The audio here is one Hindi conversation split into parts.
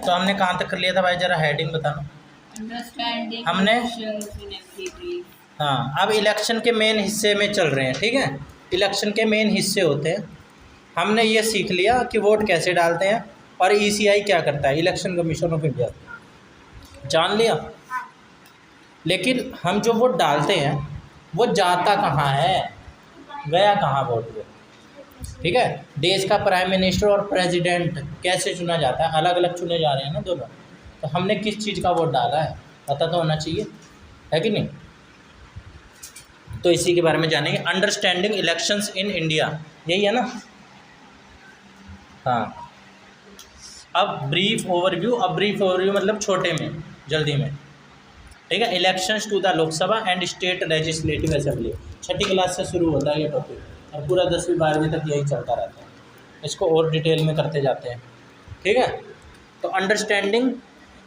तो हमने कहाँ तक कर लिया था भाई, जरा हेडिंग बताना। अंडरस्टैंडिंग हमने एक्टिविटीज। हाँ, अब इलेक्शन के मेन हिस्से में चल रहे हैं, ठीक है। इलेक्शन के मेन हिस्से होते हैं। हमने ये सीख लिया कि वोट कैसे डालते हैं और ईसीआई क्या करता है, इलेक्शन कमीशन ऑफ इंडिया, जान लिया। लेकिन हम जो वोट डालते हैं वो जाता कहाँ है, गया कहाँ वोट वो, ठीक है। देश का प्राइम मिनिस्टर और प्रेसिडेंट कैसे चुना जाता है, अलग अलग चुने जा रहे हैं ना दोनों। तो हमने किस चीज़ का वोट डाला है पता तो होना चाहिए, है कि नहीं। तो इसी के बारे में जानेंगे, अंडरस्टैंडिंग इलेक्शंस इन इंडिया, यही है ना। हाँ, अब ब्रीफ ओवरव्यू मतलब छोटे में, जल्दी में, ठीक है। Elections to the Lok Sabha and state legislative assembly, छठी क्लास से शुरू होता है ये टॉपिक और पूरा 10वीं 12वीं तक यही चलता रहता है। इसको और डिटेल में करते जाते हैं, ठीक है। तो अंडरस्टैंडिंग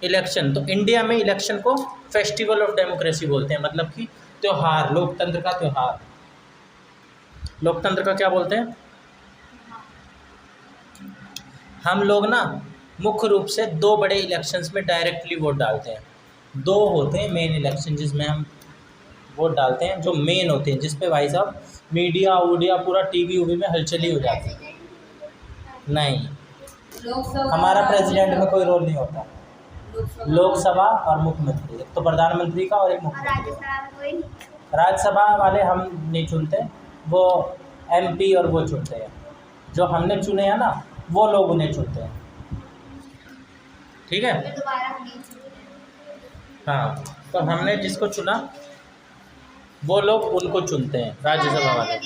इलेक्शन, तो इंडिया में इलेक्शन को फेस्टिवल ऑफ डेमोक्रेसी बोलते हैं, मतलब कि त्यौहार, लोकतंत्र का त्यौहार। लोकतंत्र का क्या बोलते हैं हम लोग ना, मुख्य रूप से 2 बड़े इलेक्शंस में डायरेक्टली वोट डालते हैं। 2 होते हैं मेन इलेक्शन जिसमें हम वोट डालते हैं, जो मेन होते हैं, जिस पे भाई साहब मीडिया पूरा टीवी उवी में हलचली हो जाती है। नहीं, हमारा प्रेसिडेंट में कोई रोल नहीं होता। लोकसभा और मुख्यमंत्री, एक तो प्रधानमंत्री का और एक मुख्यमंत्री। राज्यसभा वाले हम नहीं चुनते, वो एमपी और वो चुनते हैं। जो हमने चुने हैं ना, वो लोग उन्हें चुनते हैं, ठीक है। हाँ, तो हमने जिसको चुना वो लोग उनको चुनते हैं, राज्यसभा वाले हैं।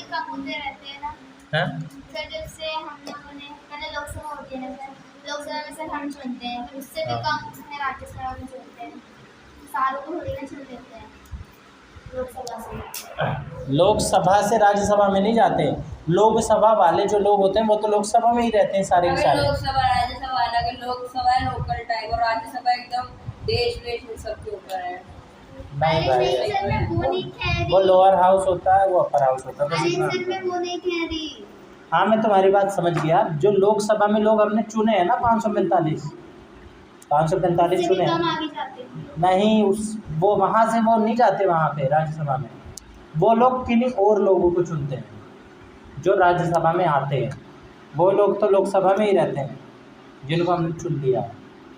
जैसे हम लोगों ने पहले लोकसभा होती है ना सर, लोकसभा में सर हम चुनते हैं, फिर उससे भी कम उसमें राज्यसभा में चुनते हैं, सारों को थोड़ी ना चुन लेते हैं लोकसभा से। लोकसभा से राज्यसभा में नहीं जाते। लोकसभा वाले जो लोग होते हैं वो तो लोकसभा में ही रहते हैं सारे के सारे। लोकसभा राज्यसभा अलग है, लोकसभा लोकल टाइप और राज्यसभा एकदम देश वेश सबके ऊपर है। नहीं भाई, सर मैं वो नहीं कह रही, वो लोअर हाउस होता है, वो अपर हाउस होता है। अरे सर मैं वो नहीं कह रही। हाँ, मैं तुम्हारी बात समझ गया। जो लोकसभा में लोग हमने चुने हैं ना, 545 चुने हैं। नहीं, उस वो वहाँ से वो नहीं जाते वहाँ पे राज्यसभा में। वो लोग किन्हीं और लोगों को चुनते हैं जो राज्यसभा में आते हैं। वो लोग तो लोकसभा में ही रहते हैं जिनको हमने चुन लिया है।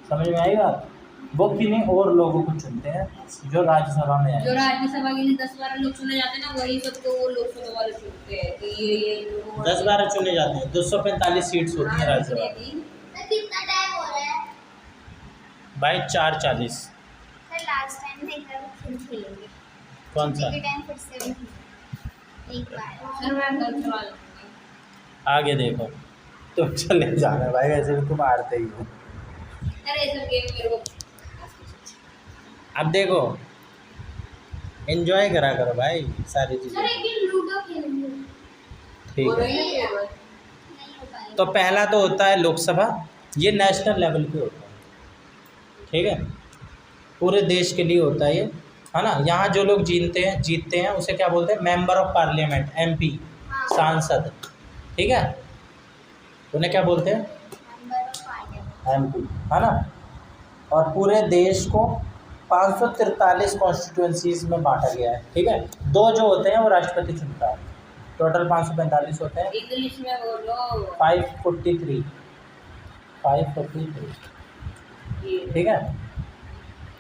समझ में आई बात। वो किन्हीं और लोगों को चुनते हैं जो राज्यसभा में आए। जो राज्यसभा के लिए 10-12 लोग चुने जाते हैं ना, वही सबको वो लोकसभा वाले चुनते हैं कि ये 10-12 चुने जाते हैं। 245 सीट्स होती हैं राज्यसभा। कितना टाइम हो रहा है भाई 4:40। सर? लास्ट टाइम नहीं कर फिर खेलेंगे। कौन सा? टाइम फिर से एक बार सर मैं कल चला लूँगा। आगे देखो, तुम चले जाना भाई, वैसे भी तुम हारते ही हो। अरे सर गेम मेरे को अब देखो, एंजॉय करा करो भाई सारी चीज़ें, सर एक दिन लूडो खेलेंगे। ठीक है। नहीं हो पाएगा। तो पहला तो होता है लोकसभा, ये नेशनल लेवल पे होता है, ठीक है। पूरे देश के लिए होता है ये, है ना। यहाँ जो लोग जीतते हैं उसे क्या बोलते हैं, मेंबर ऑफ पार्लियामेंट, एमपी, सांसद, ठीक है। उन्हें क्या बोलते हैं, एमपी, है ना। और पूरे देश को 543 कॉन्स्टिट्यूंसीज में बांटा गया है, ठीक है। 2 जो होते हैं वो राष्ट्रपति चुनता है। टोटल 545 होते हैं। इंग्लिश में बोलो। 543, ठीक है।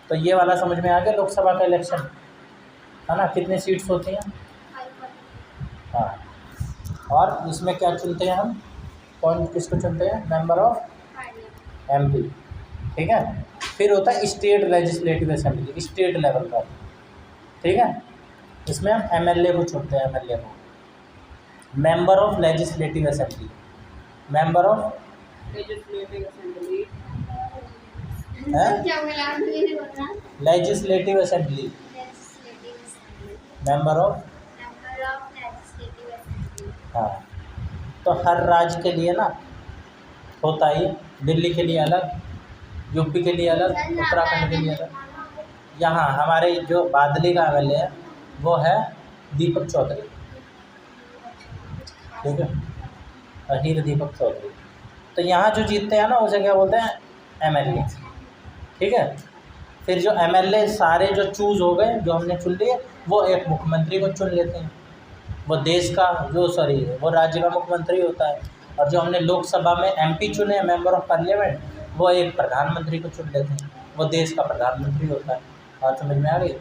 तो ये वाला समझ में आ गया लोकसभा का इलेक्शन, है ना। कितने सीट्स होती हैं, हाँ। और इसमें क्या चुनते हैं हम, कौन किसको चुनते हैं, मेंबर ऑफ एमपी, ठीक है। फिर होता है state legislative assembly, state level पर, ठीक है। इसमें हम एमएलए को चुनते हैं, एमएलए को, member of legislative assembly, member of legislative assembly legislative assembly, member of, हाँ। तो हर राज्य के लिए ना होता है, दिल्ली के लिए अलग, यूपी के लिए अलग, उत्तराखंड के लिए अलग। यहाँ हमारे जो बादली का एमएलए है वो है दीपक चौधरी, ठीक है, अहीर दीपक चौधरी। तो यहाँ जो जीतते हैं ना उसे क्या बोलते हैं, MLA, ठीक है। फिर जो MLA सारे जो चूज़ हो गए, जो हमने चुन लिए, वो एक मुख्यमंत्री को चुन लेते हैं, वो देश का वो राज्य का मुख्यमंत्री होता है। और जो हमने लोकसभा में MP चुने, मेंबर ऑफ पार्लियामेंट, वो एक प्रधानमंत्री को चुन लेते हैं, वो देश का प्रधानमंत्री होता है। बात समझ में आ गई?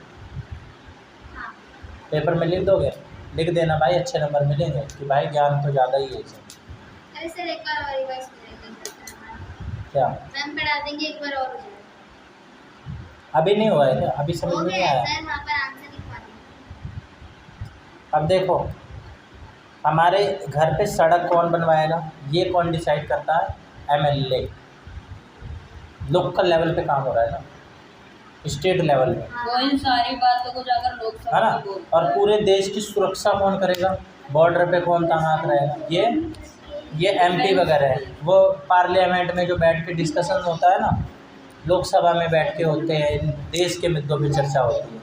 हाँ। पेपर में लिख दोगे, लिख देना भाई, अच्छे नंबर मिलेंगे कि भाई ज्ञान तो ज़्यादा ही है इसे। अरे सर एक बार और रिवाइज करेंगे, क्या मैम पढ़ा देंगे एक बार और हो जाएगा। अभी नहीं हुआ है क्या? अभी समझ हो में नहीं गया आया? सर, वहाँ पर आंसर लिखवा देंगे। अब देखो, हमारे घर पे सड़क कौन बनवाएगा, ये कौन डिसाइड करता है? MLA। लोकल लेवल पे काम हो रहा है ना, स्टेट लेवल में, वो इन सारी बातों को जाकर है लोकसभा ना। में बोलता और है। पूरे देश की सुरक्षा कौन करेगा? बॉर्डर पे कौन तैनात रहेगा? ये MP वगैरह है। वो पार्लियामेंट में जो बैठ के डिस्कशन होता है ना, लोकसभा में बैठ के होते हैं, इन देश के मुद्दों पर चर्चा होती है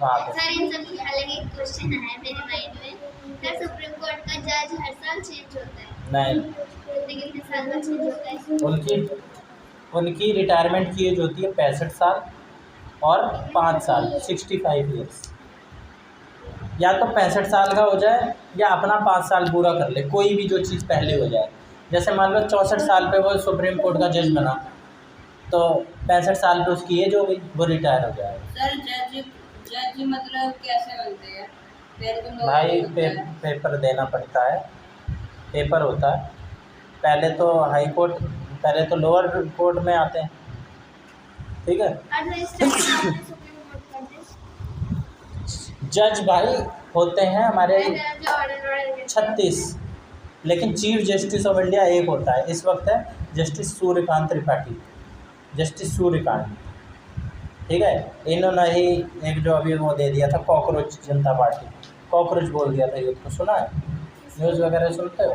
वहाँ पे। सर इन सब की अलग एक क्वेश्चन है मेरे माइंड में, सर सुप्रीम कोर्ट का जज हर साल चेंज होता है, नहीं, कितने साल में चेंज होता है? उनकी रिटायरमेंट की एज होती है 65 साल और 5 साल, 65 ईयर्स। या तो 65 साल का हो जाए या अपना 5 साल पूरा कर ले, कोई भी जो चीज़ पहले हो जाए। जैसे मान लो 64 साल पे वो सुप्रीम कोर्ट का जज बना, तो 65 साल पे उसकी एज हो गई, वो रिटायर हो जाएगा। सर जज मतलब कैसे बनते हैं? पहले तो लोग भाई होते हैं। पेपर देना पड़ता है, पेपर होता है। पहले तो हाई कोर्ट, पहले तो लोअर कोर्ट में आते हैं, ठीक है। और इस टाइम सुप्रीम कोर्ट का जज भाई होते हैं हमारे जो ऑर्डर 36, लेकिन चीफ जस्टिस ऑफ इंडिया एक होता है। इस वक्त है जस्टिस सूर्यकांत त्रिपाठी, जस्टिस सूर्यकांत, ठीक है। इन्होंने ही एक जो अभी वो दे दिया था, कॉकरोच जनता पार्टी, कॉकरोच बोल दिया था, ये तो सुना है, न्यूज़ वगैरह सुनते हो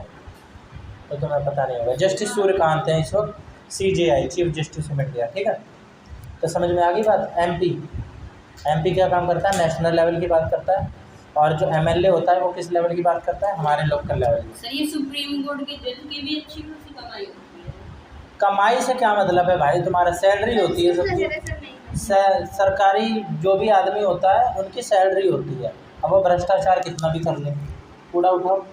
तो तुम्हें पता नहीं होगा। जस्टिस सूर्यकांत हैं इस वक्त CJI, chief justice of India, ठीक है। तो समझ में आ गई बात। MP क्या काम करता है? नेशनल लेवल की बात करता है। और जो MLA होता है वो किस लेवल की बात करता है? हमारे लोकल लेवल की। सर ये सुप्रीम कोर्ट के जज की भी अच्छी खासी कमाई होती है। कमाई से क्या मतलब है भाई? तुम्हारा सैलरी होती है सबकी, सरकारी जो भी आदमी होता है उनकी सैलरी होती है। अब वो भ्रष्टाचार कितना भी कर ले, कूड़ा उठाओ।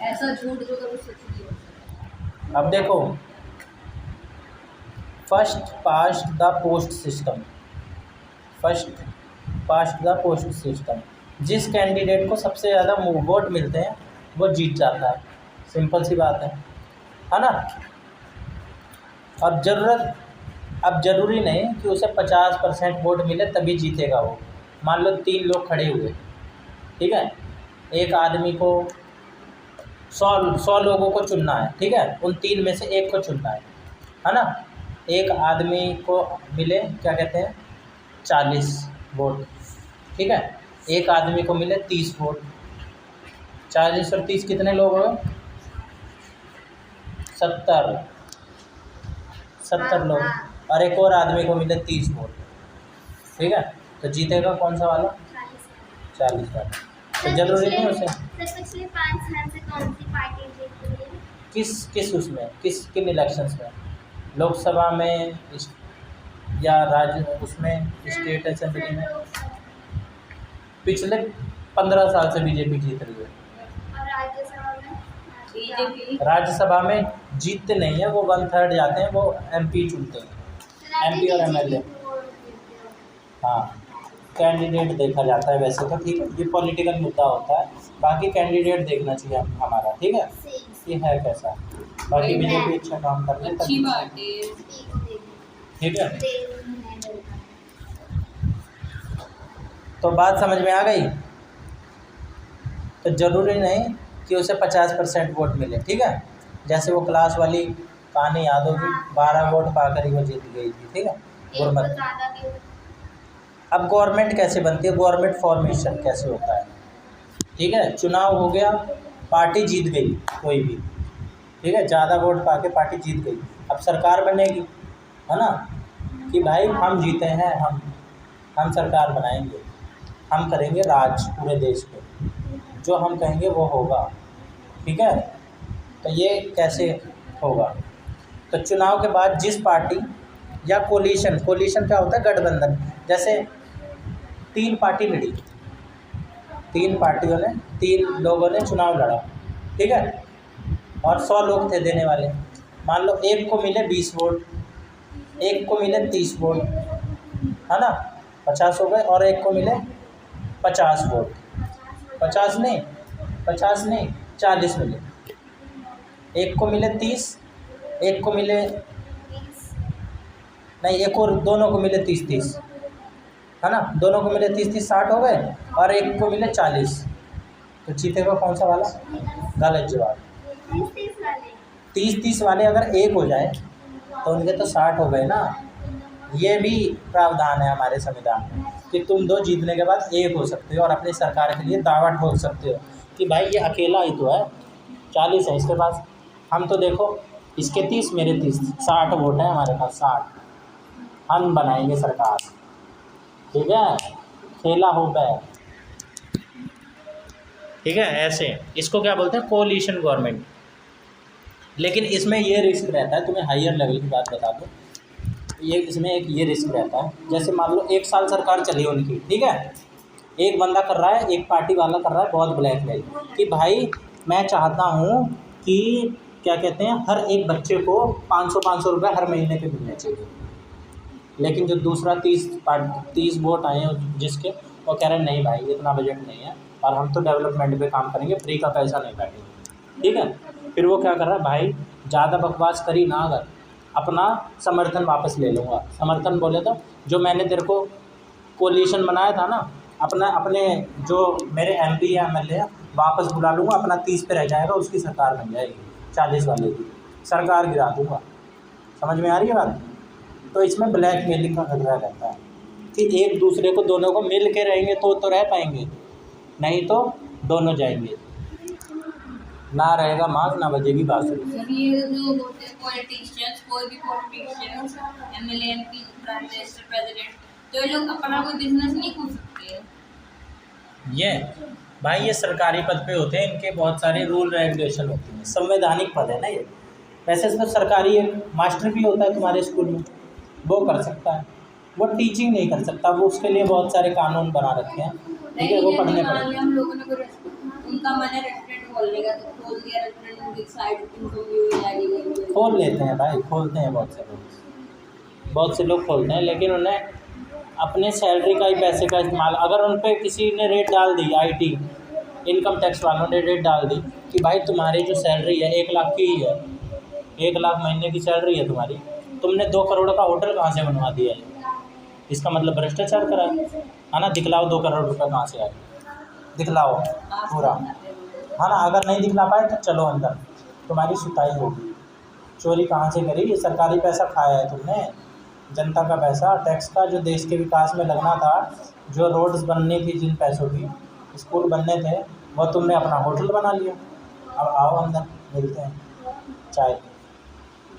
ऐसा झूठ जो कभी सच नहीं हो सकता। अब देखो, first past the post system, first past the post system, जिस कैंडिडेट को सबसे ज़्यादा वोट मिलते हैं वो जीत जाता है, सिंपल सी बात है ना। अब ज़रूरी नहीं कि उसे 50% वोट मिले तभी जीतेगा वो। मान लो 3 लोग खड़े हुए, ठीक है, एक आदमी को 100 लोगों को चुनना है, ठीक है, उन 3 में से एक को चुनना है ना। एक आदमी को मिले क्या कहते हैं 40 वोट, ठीक है, एक आदमी को मिले 30 वोट, 40 और 30 कितने लोग हो गए? 70 लोग। और एक और आदमी को मिले 30 वोट, ठीक है, तो जीतेगा कौन सा वाला? 40 वाला। तो जरूरी नहीं उसे पिछले 5 साल से कौन सी पार्टी जीत रही है? किस उसमें, किन इलेक्शंस में? लोकसभा में या राज्य उसमें, स्टेट असेंबली में? पिछले 15 साल से बीजेपी जीत रही है। और राज्यसभा में? बीजेपी राज्यसभा में जीतते नहीं है वो, 1/3 जाते हैं, वो MP चुनते हैं, MP और MLA। हाँ, कैंडिडेट देखा जाता है वैसे तो, ठीक है, ये पॉलिटिकल मुद्दा होता है, बाकी कैंडिडेट देखना चाहिए हमारा, ठीक है, ये है कैसा। बाकी बीजेपी अच्छा काम कर रही है, अच्छी बात है। ठीक है। तो बात समझ में आ गई। तो ज़रूरी नहीं कि उसे 50% वोट मिले, ठीक है। जैसे वो क्लास वाली कहानी याद होगी, 12 वोट पाकर ही वो जीत गई थी, ठीक है, गुरमत। अब गवर्नमेंट कैसे बनती है, गवर्नमेंट फॉर्मेशन कैसे होता है, ठीक है। चुनाव हो गया, पार्टी जीत गई कोई भी, ठीक है, ज़्यादा वोट पाके पार्टी जीत गई, अब सरकार बनेगी, है ना, कि भाई हम जीते हैं, हम सरकार बनाएंगे, हम करेंगे राज पूरे देश पे, जो हम कहेंगे वो होगा, ठीक है। तो ये कैसे होगा? तो चुनाव के बाद जिस पार्टी या कोलिशन क्या होता है? गठबंधन। जैसे 3 पार्टी लड़ी, 3 पार्टियों ने, 3 लोगों ने चुनाव लड़ा, ठीक है, और 100 लोग थे देने वाले। मान लो एक को मिले 20 वोट, एक को मिले 30 वोट, है ना, 50 हो गए, और एक को मिले 50 वोट, 50 नहीं 40 मिले। एक को मिले 30, एक को मिले नहीं, एक और दोनों को मिले 30, है ना, दोनों को मिले 30, 60 हो गए, और एक को मिले 40। तो जीतेगा कौन सा वाला? गलत जवाब। 30 वाले अगर एक हो जाए तो उनके तो 60 हो गए ना। ये भी प्रावधान है हमारे संविधान में कि तुम 2 जीतने के बाद एक हो सकते हो और अपनी सरकार के लिए दावा ठोक सकते हो कि भाई ये अकेला ही तो है, 40 है इसके पास, हम तो देखो इसके 30 मेरे 30, 60 वोट है हमारे पास, 60, हम बनाएंगे सरकार, ठीक है, खेला हो गया, ठीक है। ऐसे इसको क्या बोलते हैं? Coalition government. लेकिन इसमें ये रिस्क रहता है, तुम्हें हायर लेवल की बात बता दूँ, ये इसमें एक ये रिस्क रहता है, जैसे मान लो 1 साल सरकार चली उनकी, ठीक है, एक बंदा कर रहा है, एक पार्टी वाला कर रहा है बहुत ब्लैकमेल कि भाई मैं चाहता हूँ कि क्या कहते हैं, हर एक बच्चे को 500 रुपये हर महीने के मिलने चाहिए। लेकिन जो दूसरा 30 वोट आए हैं जिसके, वो कह रहे हैं नहीं भाई इतना बजट नहीं है और हम तो डेवलपमेंट पे काम करेंगे, फ्री का पैसा नहीं बैठेगा, ठीक है। फिर वो क्या कर रहा है, भाई ज़्यादा बकवास करी ना, अगर अपना समर्थन वापस ले लूँगा। समर्थन बोले तो जो मैंने तेरे को कोलिशन बनाया था ना, अपने जो मेरे MP या MLA है वापस बुला लूँगा, अपना 30 पे रह जाएगा, उसकी सरकार बन जाएगी, 40 वाले की सरकार गिरा दूँगा। समझ में आ रही है बात? तो इसमें ब्लैकमेलिंग का खतरा रहता है कि एक दूसरे को, दोनों को मिल के रहेंगे तो रह पाएंगे, नहीं तो दोनों जाएंगे, ना रहेगा मांग ना बजेगी बांसुरी। सर ये जो होते हैं पॉलिटिशियंस, कोई भी politicians, MLA, MP, prime minister, president, तो ये लोग अपना कोई बिजनेस नहीं खोल सकते? ये भाई ये सरकारी पद पे होते हैं, इनके बहुत सारे रूल रेगुलेशन होते हैं, संवैधानिक पद है ना ये। वैसे तो सरकारी एक मास्टर भी होता है तुम्हारे स्कूल में, वो कर सकता है, वो टीचिंग नहीं कर सकता, वो उसके लिए बहुत सारे कानून बना रखे हैं, ठीक है, वो पढ़ने पड़ेंगे। हम लोगों ने उनका मन है रेस्टोरेंट खोलने का, तो खोल दिया रेस्टोरेंट, उनकी साइड इनकम भी हो जाएगी। खोल लेते हैं भाई, खोलते हैं बहुत से लोग खोलते हैं, लेकिन उन्हें अपने सैलरी का ही पैसे का इस्तेमाल, अगर उन पर किसी ने रेट डाल दी, IT इनकम टैक्स वालों ने रेट डाल दी कि भाई तुम्हारी जो सैलरी है 1 लाख की ही है, 1 लाख महीने की सैलरी है तुम्हारी, तुमने 2 करोड़ का होटल कहाँ से बनवा दिया है, इसका मतलब भ्रष्टाचार करा है ना। दिखलाओ 2 करोड़ रुपये कहाँ से आए, दिखलाओ पूरा, है ना। अगर नहीं दिखला पाए तो चलो अंदर, तुम्हारी सुताई होगी। चोरी कहाँ से करी? ये सरकारी पैसा खाया है तुमने, जनता का पैसा, टैक्स का, जो देश के विकास में लगना था, जो रोड्स बननी थी, जिन पैसों की, स्कूल बनने थे, वो तुमने अपना होटल बना लिया। अब आओ अंदर, मिलते हैं चाय,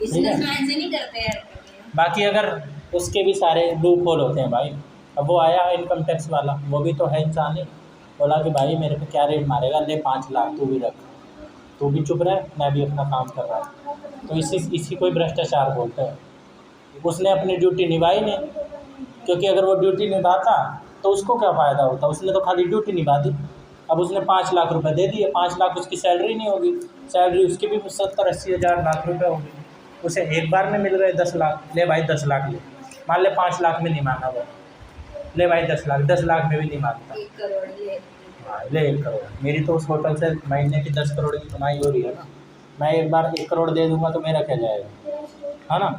ठीक है। नहीं करते हैं। बाकी अगर उसके भी सारे लूप होल होते हैं भाई। अब वो आया इनकम टैक्स वाला, वो भी तो है इंसान ही, बोला कि भाई मेरे पे क्या रेट मारेगा, ले 5 लाख तू भी रख, तू भी चुप रहे, मैं भी अपना काम कर रहा हूँ। तो इसी को भ्रष्टाचार बोलते हैं। उसने अपनी ड्यूटी निभाई नहीं, क्योंकि अगर वो ड्यूटी निभाता तो उसको क्या फ़ायदा होता, उसने तो खाली ड्यूटी निभा दी। अब उसने 5 लाख रुपए दे दिए, 5 लाख उसकी सैलरी नहीं होगी, सैलरी उसकी भी 70-80 हज़ार लाख रुपए होगी, उसे एक बार में मिल गए 10 लाख, ले भाई 10 लाख ले, मान ले 5 लाख में नहीं माना वो, ले भाई 10 लाख में भी नहीं मानता, 1 करोड़ ले, हाँ ले 1 करोड़। मेरी तो उस होटल से महीने की 10 करोड़ की कमाई हो रही है ना, मैं एक बार 1 करोड़ दे दूँगा तो मेरा क्या जाएगा, है ना।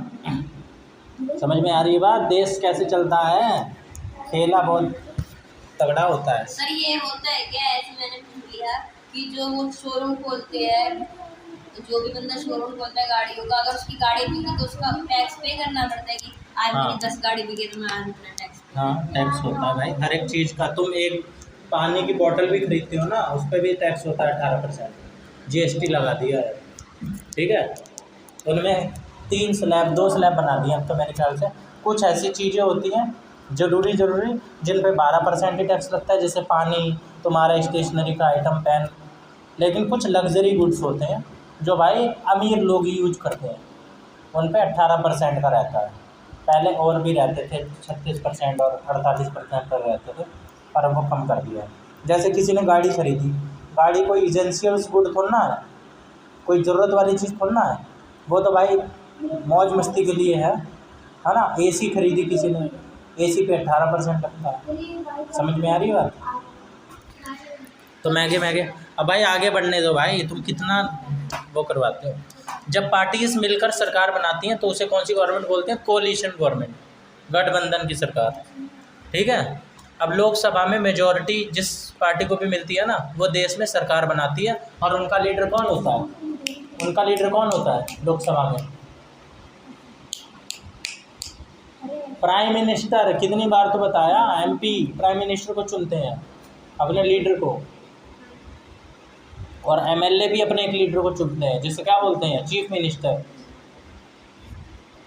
समझ में आ रही है बात? देश कैसे चलता है, खेला बहुत तगड़ा होता है। सर ये होता है क्या, ऐसे मैंने पूछ लिया कि जो वो शोरूम खोलते हैं, जो भी बंदा शोरूम खोलता है गाड़ियों का, अगर उसकी गाड़ी बिकी तो उसका टैक्स पे करना पड़ता है कि आज मेरी 10 गाड़ी बिके तो मैं आज अपना टैक्स। हाँ टैक्स होता है भाई हर एक चीज़ का। तुम एक पानी की बोतल भी खरीदते हो ना, उस पर भी टैक्स होता है 18%, GST लगा दिया है, ठीक है। उनमें 3 स्लैब 2 स्लैब बना दिए अब तो मेरे ख्याल से। कुछ ऐसी चीज़ें होती हैं ज़रूरी जिन पे 12% ही टैक्स लगता है, जैसे पानी, तुम्हारा स्टेशनरी का आइटम, पेन। लेकिन कुछ लग्जरी गुड्स होते हैं जो भाई अमीर लोग यूज करते हैं, उन पे 18% का रहता है। पहले और भी रहते थे 36% और 48% पर रहते थे, पर अब वो कम कर दिया है। जैसे किसी ने गाड़ी खरीदी, गाड़ी कोई इसेंशियल्स गुड थोड़ा ना है, कोई ज़रूरत वाली चीज़ थोड़ा ना है, वो तो भाई मौज मस्ती के लिए है ना। एसी खरीदी किसी ने, एसी पे 18% लगता है। समझ में आ रही बात? तो महंगे अब भाई आगे बढ़ने दो भाई, तुम कितना वो करवाते हो। जब पार्टीज मिलकर सरकार बनाती हैं तो उसे कौन सी गवर्नमेंट बोलते हैं? कोलिशन गवर्नमेंट, गठबंधन की सरकार, ठीक है। अब लोकसभा में मेजॉरिटी जिस पार्टी को भी मिलती है ना, वो देश में सरकार बनाती है। और उनका लीडर कौन होता है? उनका लीडर कौन होता है लोकसभा में? Prime minister. कितनी बार तो बताया, एमपी प्राइम मिनिस्टर को चुनते हैं, अपने लीडर को। और एमएलए भी अपने एक लीडर को चुनते हैं, जिसे क्या बोलते हैं? Chief minister.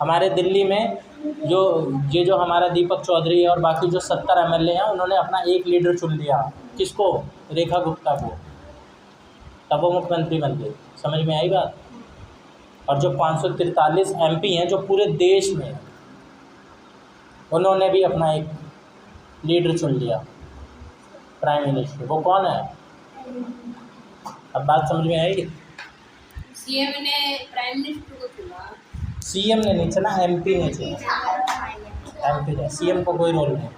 हमारे दिल्ली में जो हमारा दीपक चौधरी है और बाकी जो 70 एमएलए हैं, उन्होंने अपना एक लीडर चुन लिया। किसको? रेखा गुप्ता को। तब वो मुख्यमंत्री बन गए। समझ में आई बात? और जो 543 एमपी हैं जो पूरे देश में, उन्होंने भी अपना एक लीडर चुन लिया, प्राइम मिनिस्टर। वो कौन है? अब बात समझ में आएगी? सीएम ने प्राइम मिनिस्टर को चुना। सीएम ने नहीं चुना, एमपी ने चुना। एमपी ने, सीएम को कोई रोल नहीं।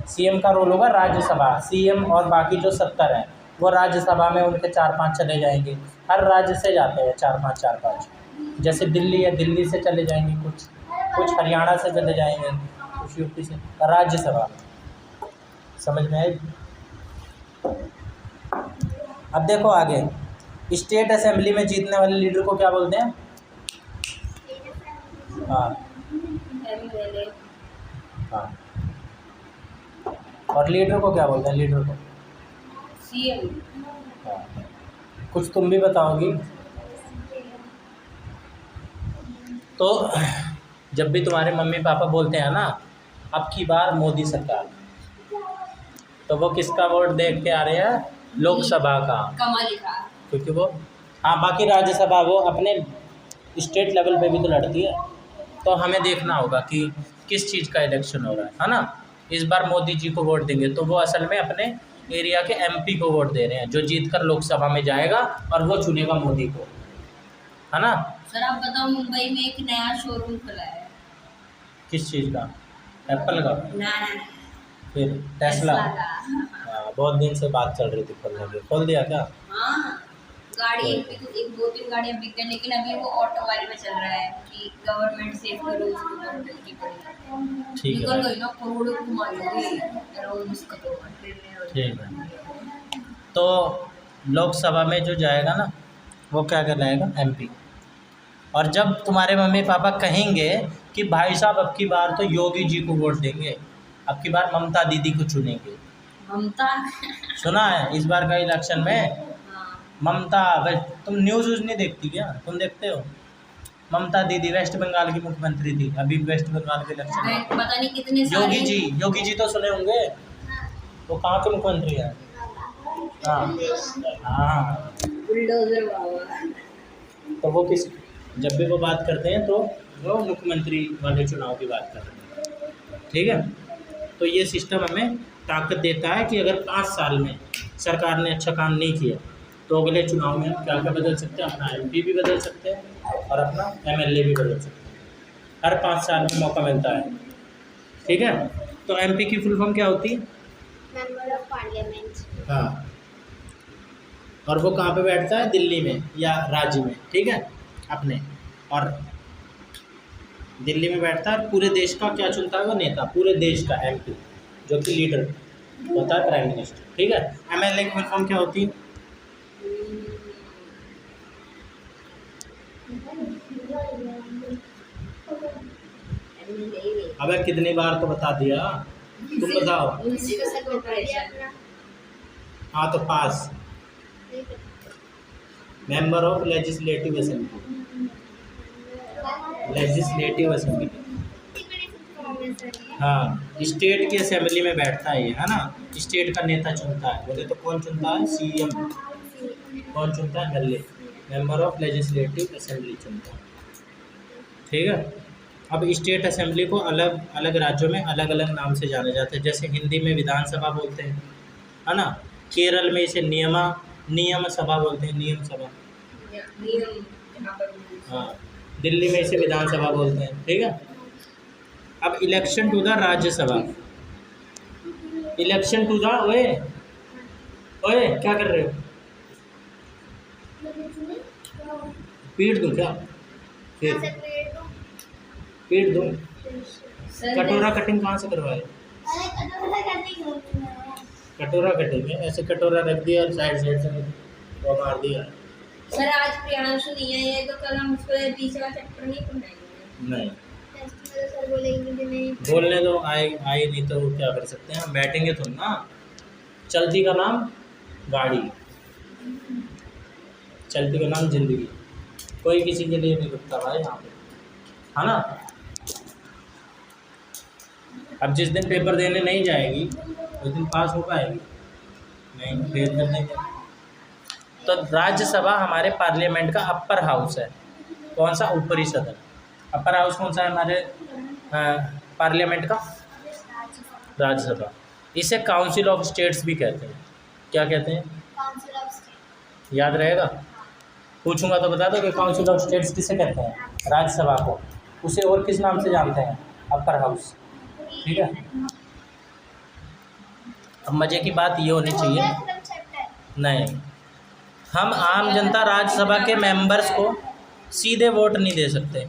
सीएम का रोल होगा राज्यसभा। सीएम और बाकी जो 70 हैं वो राज्यसभा में उनके 4-5 चले जाएंगे। हर राज्य से जाते हैं 4-5। जैसे दिल्ली है, दिल्ली से चले जाएंगे, कुछ हरियाणा से चले जाएंगे, कुछ यूपी से। राज्यसभा। समझ में आई? अब देखो आगे, स्टेट असेंबली में जीतने वाले लीडर को क्या बोलते हैं? हाँ हाँ। और लीडर को क्या बोलते हैं? लीडर को सीएम। हाँ। कुछ तुम भी बताओगी। तो जब भी तुम्हारे मम्मी पापा बोलते हैं ना, अब की बार मोदी सरकार, तो वो किसका वोट देख के आ रहे हैं? लोकसभा का। कमल का। क्योंकि वो, हाँ, बाकी राज्यसभा वो अपने स्टेट लेवल पे भी तो लड़ती है। तो हमें देखना होगा कि किस चीज़ का इलेक्शन हो रहा है ना। इस बार मोदी जी को वोट देंगे तो वो असल में अपने एरिया के एमपी को वोट दे रहे हैं, जो जीतकर लोकसभा में जाएगा और वो चुनेगा मोदी को, है ना। सर आप बताओ, मुंबई में एक नया शोरूम खुला है। किस चीज़ का? एप्पल का? ना फिर टेस्ला? का। हाँ, बहुत दिन से बात चल रही थी खोलने की। खोल दिया क्या? हाँ, गाड़ी एक 2-3 गाड़ियाँ बिक गई, लेकिन अभी वो ऑटो वाले में चल रहा है कि गवर्नमेंट सेफ करो उसको, गवर्नमेंट की पड़ी। ठीक है, निकल गई ना, करोड़ों की कमाई होगी। ठीक है। तो लोकसभा में जो जाएगा ना, वो क्या कहलाएगा? एमपी। और जब तुम्हारे मम्मी पापा कहेंगे कि भाई साहब अब की बार तो योगी जी को वोट देंगे, अब की बार ममता दीदी को चुनेंगे। ममता? सुना है इस बार का इलेक्शन में ममता, तुम न्यूज़ नहीं देखती क्या? तुम देखते हो? ममता दीदी वेस्ट बंगाल की मुख्यमंत्री थी, अभी वेस्ट बंगाल के इलेक्शन में पता नहीं कितने योगी जी तो सुने होंगे, वो कहाँ के मुख्यमंत्री हैं? हाँ, बुलडोजर बाबा। तो वो जब भी वो बात करते हैं तो वो मुख्यमंत्री वाले चुनाव की बात कर रहे हैं, ठीक है। तो ये सिस्टम हमें ताकत देता है कि अगर 5 साल में सरकार ने अच्छा काम नहीं किया तो अगले चुनाव में हम क्या बदल सकते हैं? अपना एमपी भी बदल सकते हैं और अपना एमएलए भी बदल सकते हैं। हर 5 साल में मौका मिलता है, ठीक है। तो एमपी की फुल फॉर्म क्या होती है? Member of parliament. हाँ, और वो कहाँ पे बैठता है? दिल्ली में या राज्य में, ठीक है, अपने। और दिल्ली में बैठता है, पूरे देश का क्या चुनता है? वो नेता, पूरे देश का एमपी, जो कि लीडर होता है, प्राइम मिनिस्टर, ठीक है। एमएलए की फुल फॉर्म क्या होती है? अबे कितनी बार तो बता दिया, तुम बताओ। हाँ, तो pass. Member of legislative assembly, legislative assembly. हाँ, स्टेट की असेंबली में बैठता है ये, है ना। स्टेट का नेता चुनता है। बोले तो कौन चुनता है? सीएम। कौन चुनता है? MLA. Member of legislative assembly चुनते हैं, ठीक है। अब स्टेट असेंबली को अलग अलग राज्यों में अलग अलग नाम से जाने जाते हैं। जैसे हिंदी में विधानसभा बोलते हैं, है ना। केरल में इसे नियम सभा बोलते हैं, नियम सभा। हाँ, दिल्ली में इसे विधानसभा बोलते हैं, ठीक है। अब election to the Rajya Sabha, election to the ओए ओए क्या कर रहे हो, पीट दूँ क्या, फिर पीट दूँ। कटोरा कटिंग कहाँ से करवाए, कटोरा कटिंग है, ऐसे कटोरा रख दिया और साइड साइड से वो मार दिया। सर आज प्रियांशु नहीं है ये, तो कल हम उसको बीच का चैप्टर नहीं पढ़ाएंगे। नहीं सर बोलेंगे कि नहीं, बोलने दो, आए नहीं तो क्या कर सकते हैं, हम बैठेंगे तो ना। चलती का नाम गाड़ी, चलती का नाम जिंदगी, कोई किसी के लिए नहीं रुकता भाई यहाँ पे, है ना। अब जिस दिन पेपर देने नहीं जाएगी उस दिन पास हो पाएगी नहीं, फेल कर देंगे। तो राज्यसभा हमारे पार्लियामेंट का अपर हाउस है। कौन सा, ऊपरी सदन। अपर हाउस कौन सा है हमारे पार्लियामेंट का, राज्यसभा। इसे काउंसिल ऑफ स्टेट्स भी कहते हैं। क्या कहते हैं, काउंसिल ऑफ स्टेट। याद रहेगा, पूछूंगा तो बता दो कि काउंसिल ऑफ स्टेट्स किसे कहते हैं, राज्यसभा को। उसे और किस नाम से जानते हैं, अपर हाउस, ठीक है। अब मज़े की बात ये होनी चाहिए, नहीं हम आम जनता राज्यसभा के मेंबर्स को सीधे वोट नहीं दे सकते।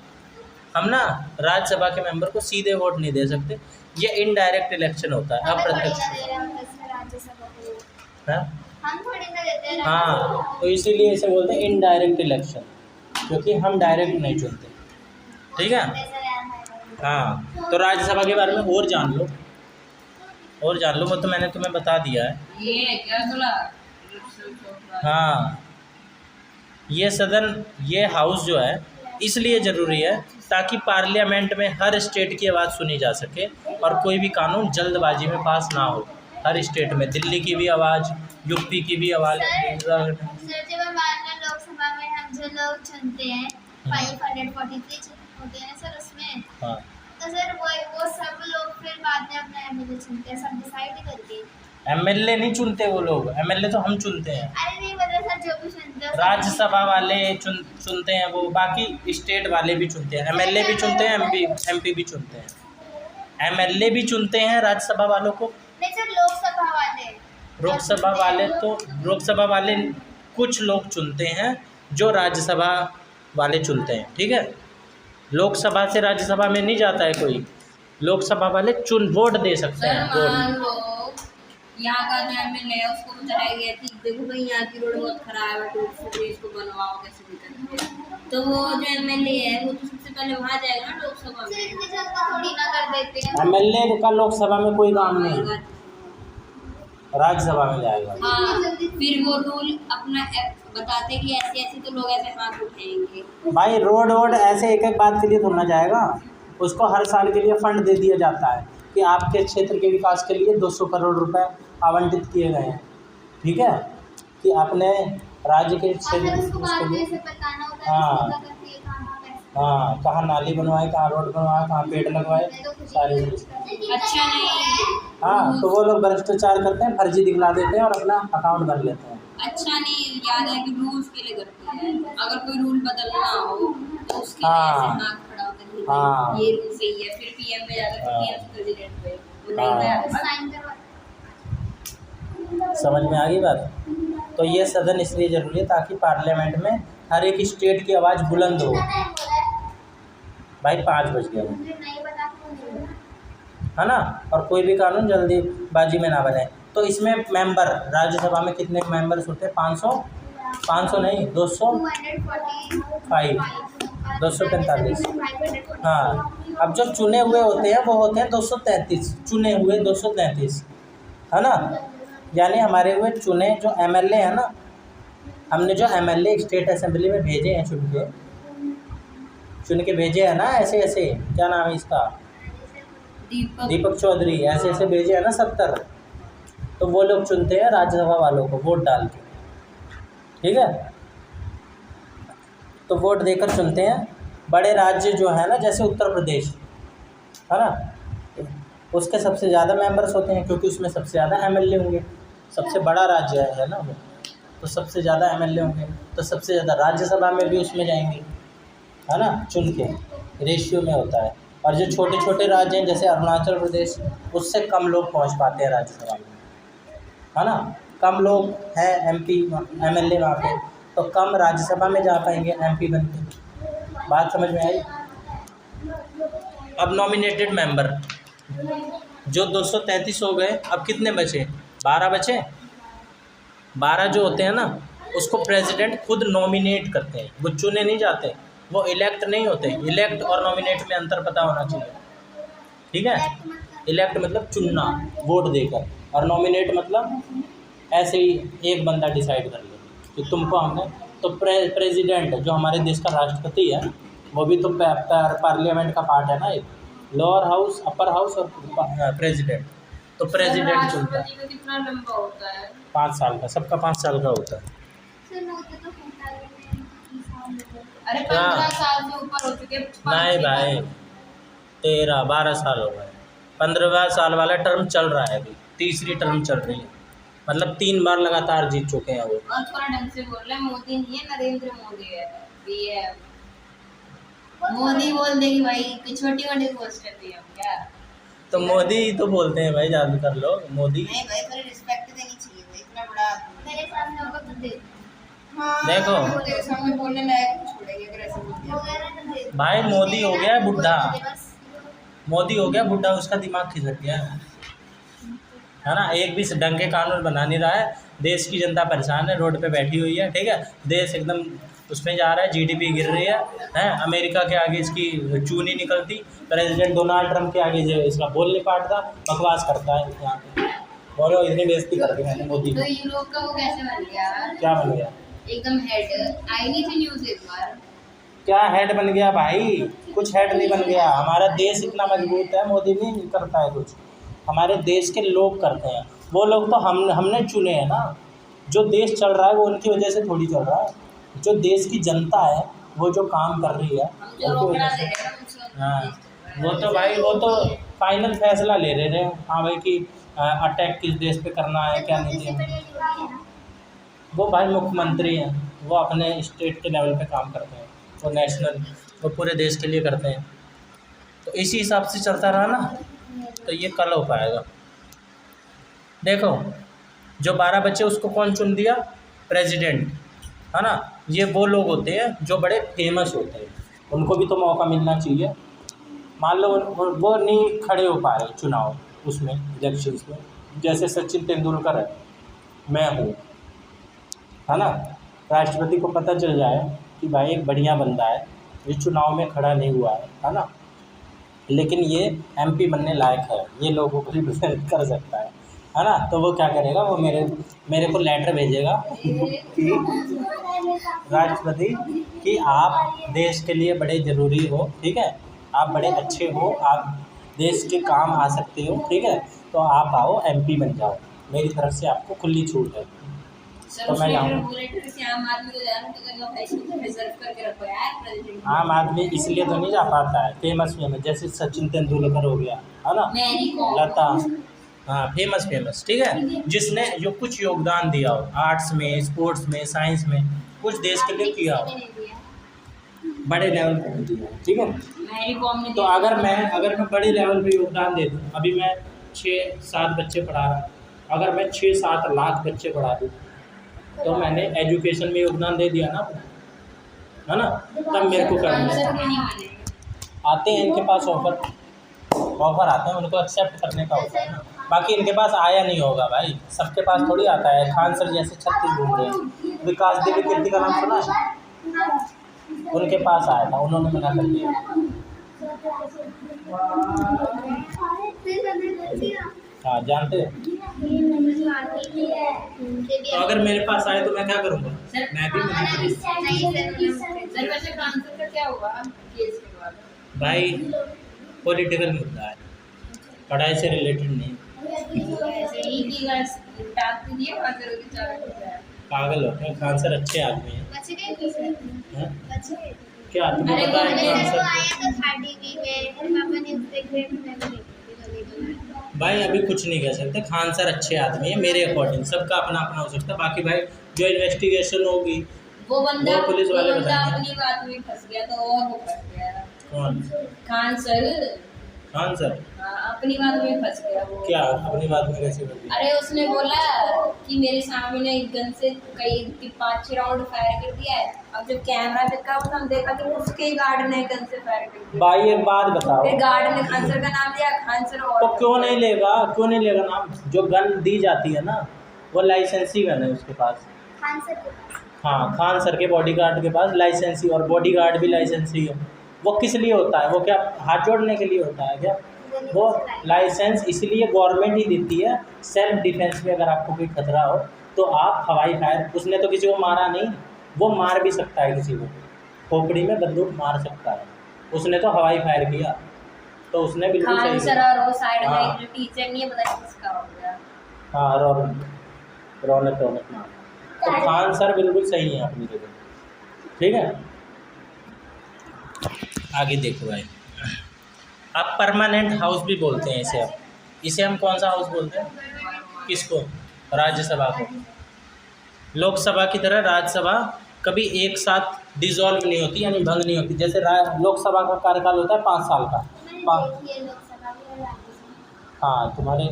हम ना राज्यसभा के मेंबर को सीधे वोट नहीं दे सकते, ये इनडायरेक्ट इलेक्शन होता है, अप्रत्यक्ष। हम थोड़ी ना देते हैं। हाँ, तो इसीलिए इसे बोलते हैं इनडायरेक्ट इलेक्शन, क्योंकि हम डायरेक्ट नहीं चुनते, ठीक है। हाँ, तो राज्यसभा के बारे में और जान लो, वो तो मैंने तुम्हें बता दिया है। ये क्या बोला, हाँ, ये सदन, ये हाउस जो है इसलिए ज़रूरी है ताकि पार्लियामेंट में हर स्टेट की आवाज़ सुनी जा सके और कोई भी कानून जल्दबाजी में पास ना हो। हर स्टेट में, दिल्ली की भी आवाज़, यूपी की भी आवाज़। सर जब हमारे लोकसभा में हम जो लोग चुनते हैं 543 होते हैं सर उसमें, हाँ, तो सर वो सब लोग फिर बाद में अपना एमएलए चुनते हैं, सब डिसाइड ही करके। एमएलए नहीं चुनते वो लोग, एमएलए तो हम चुनते हैं। अरे नहीं पता सर, जो भी चुनते हैं राज्यसभा वाले चुनते हैं वो, बाकी स्टेट वाले भी चुनते हैं, एमएलए भी चुनते हैं, एमपी भी चुनते हैं। एमएलए भी चुनते हैं राज्यसभा वालों को। नहीं सर, लोकसभा वाले, लोकसभा वाले कुछ लोग चुनते हैं जो राज्यसभा वाले चुनते हैं, ठीक है। लोकसभा से राज्यसभा में नहीं जाता है कोई, लोकसभा वाले वोट दे सकते हैं। मान लो यहाँ का जो एमएलए है उसको बताया गया कि देखो भाई यहाँ की रोड बहुत खराब है, तो इसको बनवाओ कैसे भी करके, तो वो जो एमएलए है वो तो सबसे पहले वहाँ जाएगा ना लोकसभा में। इतनी जल्दी थोड़ी ना कर देते हैं। एमएलए का लोकसभा में कोई काम नहीं, राज्यसभा में जाएगा। हाँ, फिर वो रूल अपना बताते कि ऐसे ऐसे तो लोग ऐसे हाथ उठाएंगे। भाई रोड ऐसे एक बात के लिए थोड़ा जाएगा, उसको हर साल के लिए फंड दे दिया जाता है कि आपके क्षेत्र के विकास के लिए 200 करोड़ रुपए आवंटित किए गए हैं, ठीक है, कि अपने राज्य के क्षेत्र उसके लिए। हाँ, कहाँ नाली बनवाए, कहाँ रोड बनवाए, कहाँ पेड़ लगवाए, सारी चीज़। अच्छा नहीं, हाँ, तो वो लोग भ्रष्टाचार करते हैं, फर्जी दिखला देते हैं और अपना अकाउंट भर लेते हैं। अच्छा नहीं, याद है कि रूल्स के लिए करते हैं, अगर कोई रूल बदलना हो तो उसके लिए हाँ, ऐसे नाक खड़ा होकर हाँ, ये रूल सही है, फिर पीएम में जाकर पीएम से प्रेसिडेंट पे वो नहीं हाँ। गया। साइन करवा। समझ में आ गई बात। तो ये सदन इसलिए जरूरी है ताकि पार्लियामेंट में हर एक स्टेट की आवाज़ बुलंद हो। भाई 5 बज गए, मुझे नहीं पता, है ना, और कोई भी कानून जल्दीबाजी में ना बने। तो इसमें मेंबर, राज्यसभा में कितने मेंबर्स होते हैं, 500 नहीं, 245। हाँ, अब जो चुने हुए होते हैं वो होते हैं 233, चुने हुए 233, है ना। यानी हमारे हुए चुने जो एमएलए हैं ना, हमने जो एमएलए स्टेट असेंबली में भेजे हैं, चुन के भेजे हैं ना, ऐसे क्या नाम है इसका, दीपक चौधरी, ऐसे भेजे हैं ना 70, तो वो लोग चुनते हैं राज्यसभा वालों को वोट डाल के, ठीक है। तो वोट देकर चुनते हैं। बड़े राज्य जो है ना, जैसे उत्तर प्रदेश है ना, उसके सबसे ज़्यादा मेंबर्स होते हैं क्योंकि उसमें सबसे ज़्यादा एमएलए होंगे। सबसे बड़ा राज्य है ना वो, तो सबसे ज़्यादा एमएलए होंगे, तो सबसे ज़्यादा राज्यसभा में भी उसमें जाएंगे, है ना, चुन के रेशियो में होता है। और जो छोटे छोटे राज्य हैं जैसे अरुणाचल प्रदेश, उससे कम लोग पहुंच पाते हैं राज्यसभा में, है ना, कम लोग हैं एमपी एमएलए वहाँ पे, तो कम राज्यसभा में जा पाएंगे एमपी बन के। बात समझ में आई? अब नॉमिनेटेड मेंबर जो 233 हो गए, अब कितने बचे? 12 बचे। 12 जो होते हैं ना, उसको प्रेसिडेंट खुद नॉमिनेट करते हैं, वो चुने नहीं जाते, वो इलेक्ट नहीं होते। इलेक्ट और नॉमिनेट में अंतर पता होना चाहिए, ठीक है। इलेक्ट मतलब चुनना वोट देकर, और नॉमिनेट मतलब ऐसे ही एक बंदा डिसाइड कर ले कि तुमको हमने, तो प्रेसिडेंट जो हमारे देश का राष्ट्रपति है, वो भी तो पार्लियामेंट का पार्ट है ना, एक लोअर हाउस, अपर हाउस और प्रेसिडेंट। तो प्रेसिडेंट चुनता है। राष्ट्रपति का कितना लंबा होता है? 5 साल का, सबका 5 साल का होता है। अरे 15 साल से ऊपर हो चुके हैं। नहीं भाई, 12 साल हो गए। 15वां साल वाला टर्म चल रहा है अभी, तीसरी टर्म चल रही है, मतलब 3 बार लगातार जीत चुके हैं वो। और थोड़ा ढंग से बोल रहे हैं, मोदी नहीं है, नरेंद्र मोदी है, पीएम। मोदी बोल देगी भाई, कि छोटी मोटी पोस्ट है पीएम क्या? तो मोदी ही तो बोलते हैं भाई ज़्यादातर लोग, मोदी। नहीं भाई, थोड़ी रिस्पेक्ट देनी चाहिए भाई, इतना बड़ा आदमी। मेरे सामने होगा तो दे हाँ, देखो। तेरे सामने बोलने लायक छोड़ेंगे अगर ऐसे बोल दिया। भाई मोदी हो गया है बुढ़ा, मोदी हो गया बुढ़ा, उसका दिमाग खिसक गया है ना। एक भी ढंग के कानून बना नहीं रहा है, देश की जनता परेशान है, रोड पे बैठी हुई है, ठीक है। देश एकदम उसमें जा रहा है, जीडीपी गिर रही है। अमेरिका के आगे इसकी चून ही निकलती, प्रेसिडेंट डोनाल्ड ट्रंप के आगे जो इसका बोल नहीं पाटता, बकवास करता है यहाँ पे। बोलो, इतनी बेइज्जती कर दी मैंने मोदी तो को। यूरोप का वो कैसे बन गया? क्या बन गया? एकदम हेड आई नहीं थी न्यूज़ एक बार। क्या हेड बन गया भाई? कुछ हेड नहीं बन गया। हमारा देश इतना मजबूत है, मोदी नहीं करता है कुछ, हमारे देश के लोग करते हैं। वो लोग तो हमने चुने हैं ना। जो देश चल रहा है वो उनकी वजह से थोड़ी चल रहा है, जो देश की जनता है वो जो काम कर रही है हम जो उनकी रोकड़ा वजह दे से। रहे हैं उसको हाँ, वो तो भाई, वो तो फाइनल फैसला ले रहे हैं, हाँ भाई, कि अटैक किस देश पे करना है, क्या नहीं है। वो भाई मुख्यमंत्री हैं, वो अपने स्टेट के लेवल पे काम करते हैं, वो नेशनल, वो पूरे देश के लिए करते हैं। तो इसी हिसाब से चलता रहा ना, तो ये कल हो पाएगा। देखो, जो 12 बच्चे उसको कौन चुन दिया? प्रेसिडेंट, है ना। ये वो लोग होते हैं जो बड़े फेमस होते हैं, उनको भी तो मौका मिलना चाहिए। मान लो वो नहीं खड़े हो पा रहे चुनाव उसमें, इलेक्शंस में, जैसे सचिन तेंदुलकर है, मैं हूँ, है ना। राष्ट्रपति को पता चल जाए कि भाई एक बढ़िया बंदा है, ये चुनाव में खड़ा नहीं हुआ है ना, लेकिन ये एमपी बनने लायक है, ये लोगों को रिप्रेजेंट कर सकता है ना। तो वो क्या करेगा, वो मेरे को लेटर भेजेगा कि राष्ट्रपति कि आप देश के लिए बड़े ज़रूरी हो, ठीक है, आप बड़े अच्छे हो, आप देश के काम आ सकते हो, ठीक है, तो आप आओ एमपी बन जाओ, मेरी तरफ से आपको खुली छूट है। तो मैं आम आदमी इसलिए तो नहीं जा पाता है, फेमस जैसे सचिन तेंदुलकर हो गया, है ना, लता, हाँ, फेमस, ठीक है, जिसने जो कुछ योगदान दिया हो आर्ट्स में, स्पोर्ट्स में, साइंस में, कुछ देश के लिए किया हो, बड़े लेवल पर दिया, ठीक है। तो अगर मैं बड़े लेवल पे योगदान दे दूँ, अभी मैं 6-7 बच्चे पढ़ा रहा हूँ, अगर मैं 6-7 लाख बच्चे पढ़ा दूँ, तो मैंने एजुकेशन में योगदान दे दिया ना, है ना। तब मेरे को करना आते हैं, इनके पास ऑफर आते हैं, उनको एक्सेप्ट करने का होता है ना। बाकी इनके पास आया नहीं होगा भाई, सबके पास थोड़ी आता है। खान सर जैसे 36 घूम रहे हैं, विकास देवी कीर्ति का नाम सुना है? उनके पास आया था, उन्होंने मना कर दिया। हाँ, जानते हैं। तो अगर मेरे पास आए तो मैं क्या करूँगा? मैं भी मना करूँगा भाई। पॉलिटिकल मुद्दा है, पढ़ाई से रिलेटेड नहीं। पागल हो गए। खान सर अच्छे आदमी हैं। बच्चे गए थे सर, हैं? बच्चे गए थे। क्या तुम्हें अरे पता है वो खान सर सर? वो आया तो था टीवी में, पापा ने उससे देख तो मैं भी देखी। भाई अभी कुछ नहीं कह सकते। खान सर अच्छे आदमी है मेरे अकॉर्डिंग। सबका अपना अपना हो सकता है। बाकी भाई जो इन्वेस्टिगेशन होगी वो बंदा वो पुलिस वाले बताएंगे। अपनी बात में फंस गया तो और वो फंस गया। कौन? खान सर, खान सर हाँ, अपनी बात में फंस गया वो। क्या अपनी बात में कैसे कर दी? अरे उसने बोला कि मेरे सामने एक गन से कई 5-6 राउंड फायर कर दिया है। अब जब कैमरा देखा तो हम देखा कि उसके ही गार्ड ने गन से फायर कर दिया। भाई एक बात बताओ, फिर गार्ड ने खान सर का नाम लिया, खान सर और तो क्यों नहीं लेगा? क्यों नहीं लेगा नाम? जो गन दी जाती है ना वो लाइसेंसी गन है उसके पास। खान सर के पास। हाँ, खान सर के बॉडीगार्ड के पास लाइसेंसी, और बॉडीगार्ड भी लाइसेंसी है। वो किस लिए होता है? वो क्या हाथ जोड़ने के लिए होता है क्या? वो लाइसेंस इसलिए गवर्नमेंट ही देती है, सेल्फ डिफेंस में अगर आपको कोई खतरा हो तो आप हवाई फायर। उसने तो किसी को मारा नहीं, वो मार भी सकता है किसी को, खोपड़ी में बंदूक मार सकता है। उसने तो हवाई फायर किया, तो उसने बिल्कुल खान सही सर किया। और वो साइड में हाँ। एक जो टीचर नहीं है, पता नहीं किसका हो गया। हाँ, रौनक नाम। तो खान सर बिल्कुल सही है अपनी जगह। ठीक है, आगे देखो भाई। अब परमानेंट हाउस भी बोलते हैं इसे। अब इसे हम कौन सा हाउस बोलते हैं? किसको? राज्यसभा को। लोकसभा की तरह राज्यसभा कभी एक साथ डिसॉल्व नहीं होती, यानी भंग नहीं होती। जैसे लोकसभा का कार्यकाल होता है 5 साल का। मैंने देखी है लोकसभा की और राज्यसभा। हाँ, तुम्हारे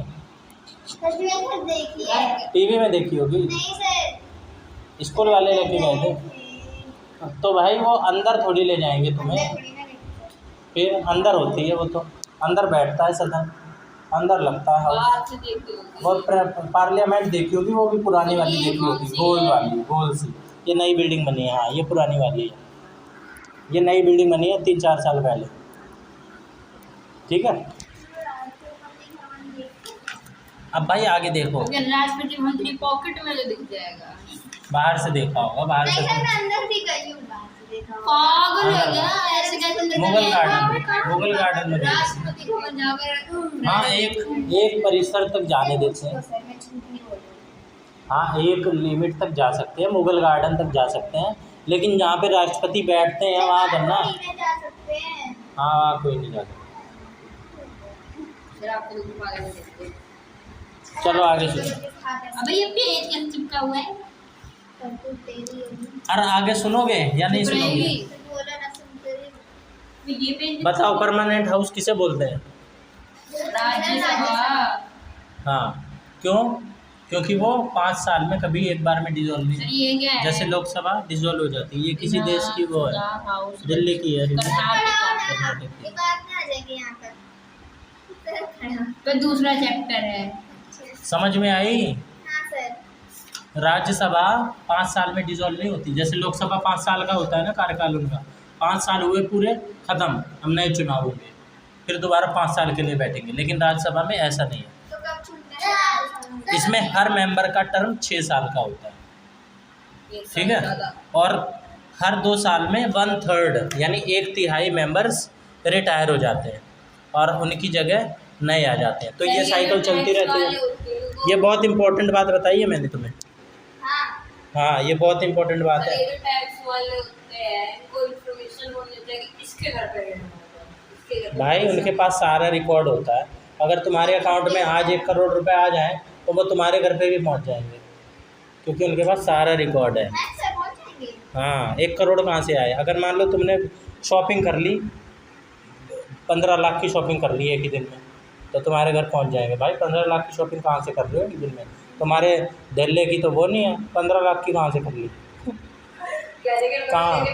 सच में सर देखी है। टीवी में देखी होगी, नहीं सर, स्कूल वाले लेके गए थे। तो भाई वो अंदर थोड़ी ले जाएंगे तुम्हें, अंदर थोड़ी ना देखी सर। फिर अंदर होती है वो, तो अंदर बैठता है सदन, अंदर लगता है हाउस। बाहर से देखी होगी। और पार्लियामेंट देखी होगी, वो भी पुरानी वाली ये देखी कौन होगी, सी गोल है? वाली, गोल सी। ये नई बिल्डिंग बनी है। हाँ, ये पुरानी वाली है। ये नई बिल्डिंग बनी है 3-4 साल पहले। ठीक है, अब भाई आगे देखो। अगर राष्ट्रपति मंत्री पॉकेट में तो दिख जाएगा। बाहर से देखा होगा, बाहर नहीं से सर, मैं अंदर भी गई हूँ, बाहर से देखा होगा। पागल हो गया, ऐसे कैसे अंदर मुगल चले गार्डन, गए? मुगल गार्डन में देखा। राष्ट्रपति भवन जाकर हाँ, एक परिसर तक जाने देते हैं। सर मैं झूठ नहीं बोल रही। हाँ, एक लिमिट तक जा सकते हैं, मुगल गार्डन तक जा सकते हैं, लेकिन जहाँ पे राष्ट्रपति बैठते हैं वहाँ करना। नहीं में जा सकते हैं। हाँ, वहाँ कोई नहीं जा सकता। फिर आपको तो पागल नहीं देखते। चलो आगे सुनो। अबे ये पेज कैसे चिपका हुआ है? सब कुछ तेरी होगी। अरे आगे सुनोगे या नहीं सुनोगे? रहेगी। तो बोला ना सुनते रही। तो ये पेज बताओ, परमानेंट हाउस किसे बोलते हैं? राज्यसभा। हाँ, क्यों? क्योंकि वो 5 साल में कभी एक बार में डिसॉल्व सर नहीं, ये क्या है? जैसे लोकसभा डिसॉल्व हो जाती है। ये किसी देश की वो है, हाउस दिल्ली की है। कर्नाटक। ये बात ना आ जाएगी यहाँ तक। सर खड़ा। फिर दूसरा चैप्टर है। समझ में आई? हाँ सर। राज्यसभा 5 साल में डिसॉल्व नहीं होती। जैसे लोकसभा 5 साल का होता है ना कार्यकाल उनका, 5 साल हुए पूरे, ख़त्म, हम नए चुनाव होंगे, फिर दोबारा 5 साल के लिए बैठेंगे। लेकिन राज्यसभा में ऐसा नहीं है। तो कब छूटने हैं? इसमें हर मेंबर का टर्म 6 साल का होता है। ठीक है, और हर 2 साल में 1/3 यानी 1/3 मेंबर्स रिटायर हो जाते हैं और उनकी जगह नए आ जाते हैं। तो ये साइकिल चलती रहती है। ये बहुत इंपॉर्टेंट बात बताई है मैंने तुम्हें। हाँ। हाँ, ये बहुत इंपॉर्टेंट बात है। टैक्स वाले होते हैं, इनको इन्फॉर्मेशन होनी चाहिए कि किसके घर पे रहना होगा, किसके घर पे। भाई उनके पास सारा रिकॉर्ड होता है। अगर तुम्हारे अकाउंट में आज 1 करोड़ रुपए आ जाएं तो वो तुम्हारे घर पे भी पहुंच जाएंगे, क्योंकि उनके पास सारा रिकॉर्ड है। हाँ सर पहुँच जाएंगे। हाँ, 1 करोड़ कहाँ से आए? अगर मान लो तुमने शॉपिंग कर ली, 15 लाख की शॉपिंग कर ली एक ही दिन में, तो तुम्हारे घर पहुंच जाएंगे। भाई 15 लाख की शॉपिंग कहाँ से कर रहे हो एक दिन में? तुम्हारे दिल्ली की तो वो नहीं है, 15 लाख की कहाँ से कर ली? कहाँ?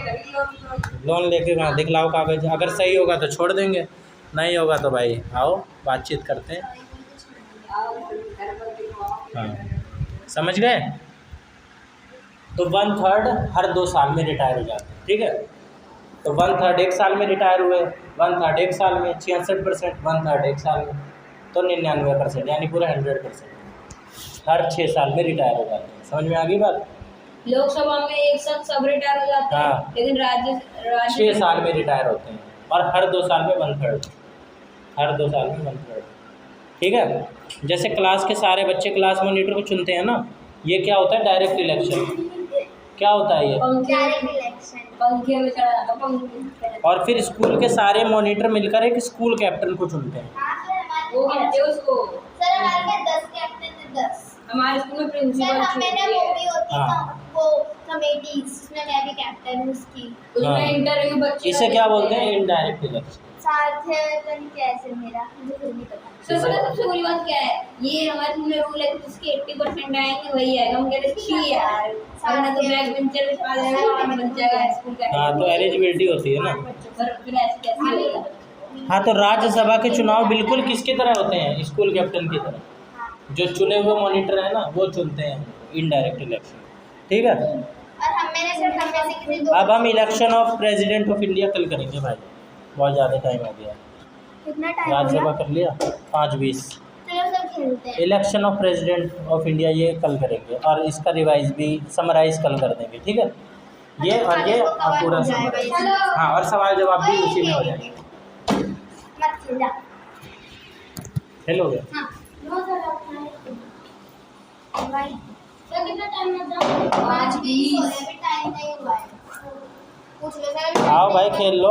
लोन लेके कहाँ? दिखलाओ कागज। अगर सही होगा तो छोड़ देंगे, नहीं होगा तो भाई आओ बातचीत करते हैं। हाँ, समझ गए? तो 1/3 हर 2 साल में रिटायर हो जाते हैं। ठीक है, तो 1/3 1 साल में रिटायर हुए, 1/3 1 साल में 66%, 1/3 1 साल में तो 99%, यानी पूरा 100% हर 6 साल में रिटायर हो जाते हैं। समझ में आ गई बात? लोकसभा में एक साथ सब रिटायर हो जाते हैं, हाँ। लेकिन 6 साल में रिटायर होते हैं और हर 2 साल में 1/3, हर 2 साल में 1/3। ठीक है, जैसे क्लास के सारे बच्चे क्लास मॉनिटर को चुनते हैं ना, ये क्या होता है डायरेक्ट इलेक्शन, क्या होता है ये? Direct election. पंखे में चढ़ा जाता, पंखे में। और फिर स्कूल के सारे मॉनिटर मिलकर एक स्कूल कैप्टन को चुनते हैं। हाँ सर, हमारे वो कहते हैं उसको। सर हमारे में 10 कैप्टन है, 10। हमारे स्कूल में सर प्रिंसिपल हमें ना वो भी होती है हाँ। वो कमेटी, जिसमें मैं भी कैप्टन हूँ उसकी। हाँ। उसमें इंटरव्यू बच्चे इसे क्या बोलते हैं? Indirect election. साथ है नहीं कैसे मेरा मुझे खुद नहीं पता। सर पता है सबसे बुरी बात क्या है? ये हमारे स्कूल में रूल है कि जिसके 80% आएंगे वही आएगा। हम कहते हैं छी यार, वरना तो बैक बेंचर पे आ जाएगा और बन जाएगा स्कूल का। हाँ, तो एलिजिबिलिटी होती है ना। पर फिर ऐसे कैसे होगा? हाँ, तो राज्यसभा के चुनाव बिल्कुल किसकी तरह होते हैं? स्कूल कैप्टन की तरह। जो चुने हुए मॉनिटर है ना वो चुनते हैं, इनडायरेक्ट इलेक्शन। ठीक है, और हम मैंने सर हम में से किसी दो। अब हम election of president of India कल करेंगे भाई, बहुत ज़्यादा टाइम हो गया। कितना टाइम हो राज्यसभा गया? कर लिया 5:20। चलो सब खेलते हैं। Election of president of India ये कल करेंगे और इसका रिवाइज भी समराइज कल कर देंगे। ठीक है, ये और ये और पूरा summarize। हाँ, और सवाल जवाब भी उसी में हो जाएंगे। मत खेल जा। खेलोगे? हाँ नो सर अपना है भाई। सर कितना टाइम लग रहा है? 5:20 हो रहा है, अभी टाइम नहीं हुआ है। पूछ लो सर। आओ भाई खेल लो।